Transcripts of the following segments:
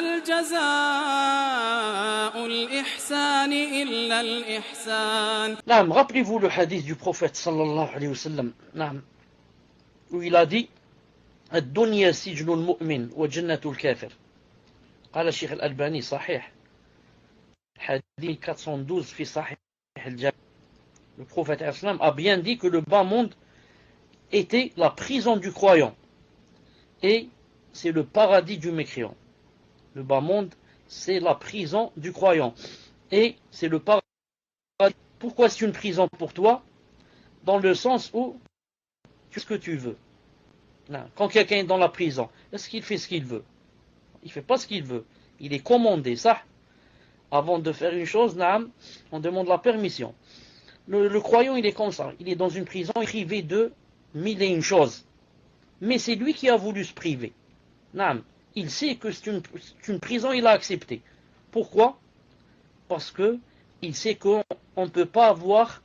هل جزاء الإحسان إلا الإحسان. نعم, rappelez-vous le hadith du prophète sallallahu alayhi wa sallam, نعم, où il a dit الدنيا سجن المؤمن وجنة الكافر. قال الشيخ الألباني صحيح, hadith 412 في صحيح الجامع. Le prophète islam a bien dit que le bas monde était la prison du croyant et c'est le paradis du mécréant. Le bas monde, c'est la prison du croyant et c'est le paradis. Pourquoi c'est une prison pour toi? Dans le sens où tu fais ce que tu veux. Quand quelqu'un est dans la prison, est-ce qu'il fait ce qu'il veut? Il ne fait pas ce qu'il veut. Il est commandé, ça. Avant de faire une chose, on demande la permission. Le croyant, il est comme ça. Il est dans une prison, privé de mille et une choses. Mais c'est lui qui a voulu se priver. Il sait que c'est une prison, il a accepté. Pourquoi? Parce que il sait qu'on ne peut pas avoir,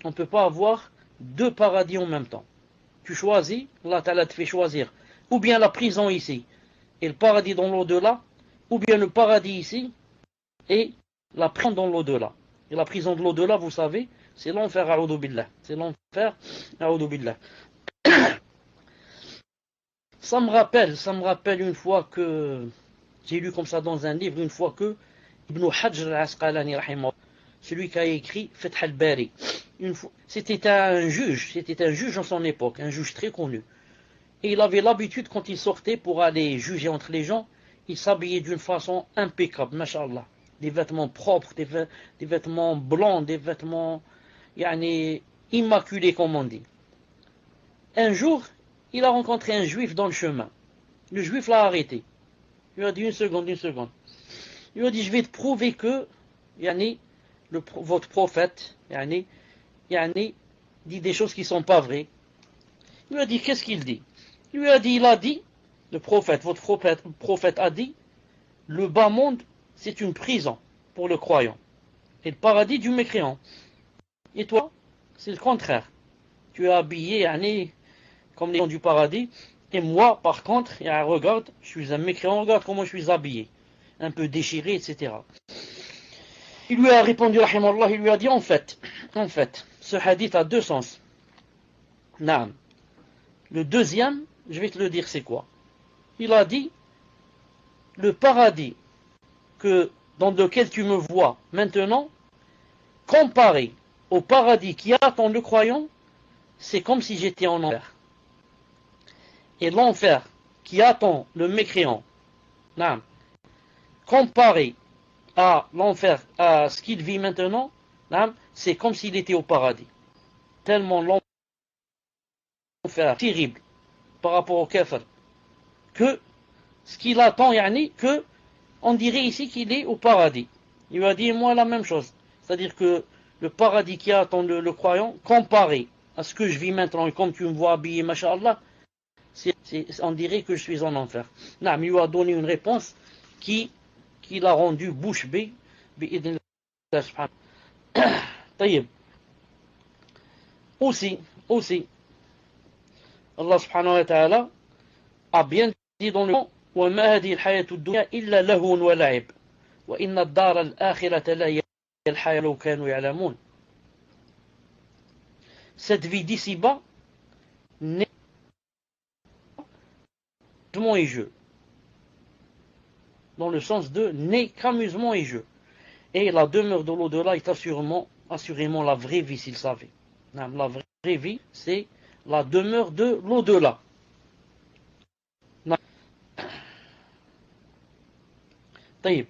on peut pas avoir deux paradis en même temps. Tu choisis, Allah Ta'ala te fait choisir, ou bien la prison ici, et le paradis dans l'au-delà, ou bien le paradis ici, et la prison dans l'au-delà. Et la prison de l'au-delà, vous savez, c'est l'enfer, a'oudou billah. C'est l'enfer, a'oudou billah. Ça me rappelle une fois que, j'ai lu comme ça dans un livre, une fois que Ibn Hajj al-Asqalani, celui qui a écrit Fath al-Bari, c'était un juge en son époque, un juge très connu. Et il avait l'habitude, quand il sortait pour aller juger entre les gens, il s'habillait d'une façon impeccable, mashallah. Des vêtements propres, des vêtements blancs, des vêtements immaculés, comme on dit. Un jour, il a rencontré un juif dans le chemin. Le juif l'a arrêté. Il lui a dit une seconde. Il lui a dit, je vais te prouver que votre prophète dit des choses qui ne sont pas vraies. Il lui a dit, qu'est-ce qu'il dit? Il lui a dit, votre prophète a dit, le bas monde, c'est une prison pour le croyant. Et le paradis du mécréant. Et toi, c'est le contraire. Tu es habillé comme les gens du paradis. Et moi, par contre, regarde, je suis un mécréant, regarde comment je suis habillé. Un peu déchiré, etc. Il lui a répondu, rahimallah, il lui a dit, en fait, ce hadith a deux sens. Naam. Le deuxième, je vais te le dire, c'est quoi? Il a dit, le paradis dans lequel tu me vois maintenant, comparé au paradis qui attend le croyant, c'est comme si j'étais en enfer. Et l'enfer qui attend le mécréant, comparé à l'enfer, à ce qu'il vit maintenant, c'est comme s'il était au paradis. Tellement l'enfer terrible par rapport au kafir, que ce qu'il attend, que on dirait ici qu'il est au paradis. Il lui a dit, moi, la même chose. C'est-à-dire que le paradis qui attend le croyant, comparé à ce que je vis maintenant, et comme tu me vois habillé, masha'Allah, on dirait que je suis en enfer. Il lui a donné une réponse qui l'a rendu bouche bée. Aussi, Allah subhanahu wa ta'ala a bien dit dans le Coran, وَمَا هَذِهِ الْحَيَاةُ الدُّنْيَا إِلَّا لَهْوٌ وَلَعِبٌ وَإِنَّ الدَّارَ الْآخِرَةَ لَهِيَ الْحَيَاةُ لَوْ كَانُوا يَعْلَمُونَ. Cette vie d'ici-bas n'est qu'amusement et jeu. Dans le sens de n'est qu'amusement et jeu. Et la demeure de l'au-delà est assurément la vraie vie, s'il savait. La vraie vie, c'est la demeure de l'au-delà. طيب.